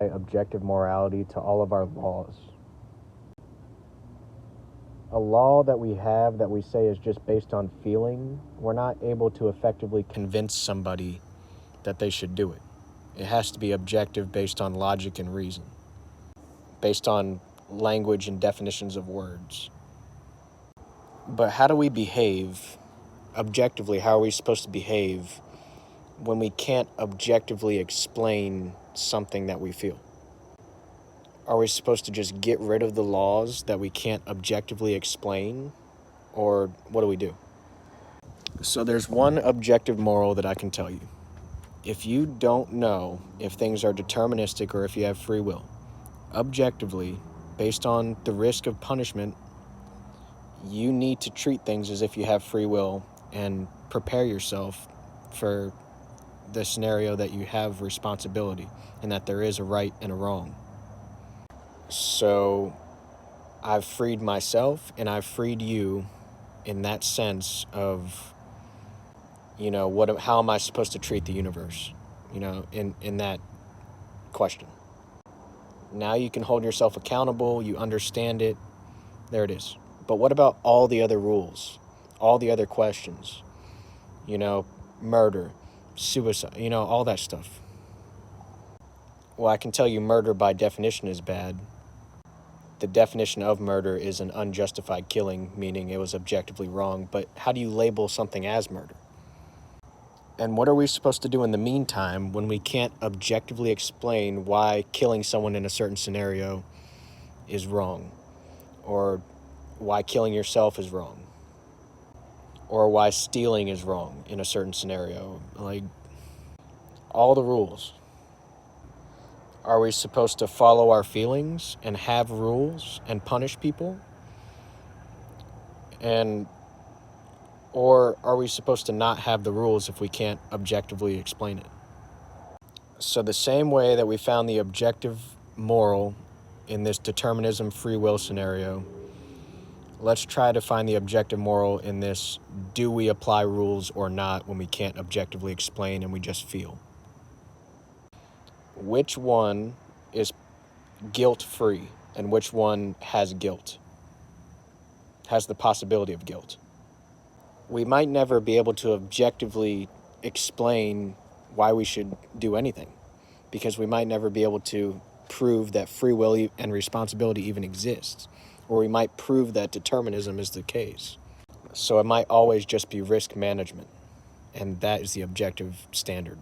Objective morality to all of our laws. A law that we have that we say is just based on feeling, we're not able to effectively convince somebody that they should do it. It has to be objective based on logic and reason, based on language and definitions of words. But how do we behave objectively? How are we supposed to behave when we can't objectively explain something that we feel? Are we supposed to just get rid of the laws that we can't objectively explain? Or what do? So there's one objective moral that I can tell you. If you don't know if things are deterministic or if you have free will, objectively, based on the risk of punishment, you need to treat things as if you have free will and prepare yourself for the scenario that you have responsibility and that there is a right and a wrong. So I've freed myself and I've freed you in that sense of, how am I supposed to treat the universe, in that question. Now you can hold yourself accountable, you understand it, there it is. But what about all the other rules, all the other questions, murder, suicide, all that stuff? Well, I can tell you murder by definition is bad. The definition of murder is an unjustified killing, meaning it was objectively wrong, but how do you label something as murder? And what are we supposed to do in the meantime when we can't objectively explain why killing someone in a certain scenario is wrong? Or why killing yourself is wrong? Or why stealing is wrong in a certain scenario? Like, all the rules. Are we supposed to follow our feelings and have rules and punish people? Or are we supposed to not have the rules if we can't objectively explain it? So the same way that we found the objective moral in this determinism free will scenario, let's try to find the objective moral in this do we apply rules or not when we can't objectively explain and we just feel. Which one is guilt-free and which one has guilt, has the possibility of guilt? We might never be able to objectively explain why we should do anything because we might never be able to prove that free will and responsibility even exists, or we might prove that determinism is the case. So it might always just be risk management, and that is the objective standard.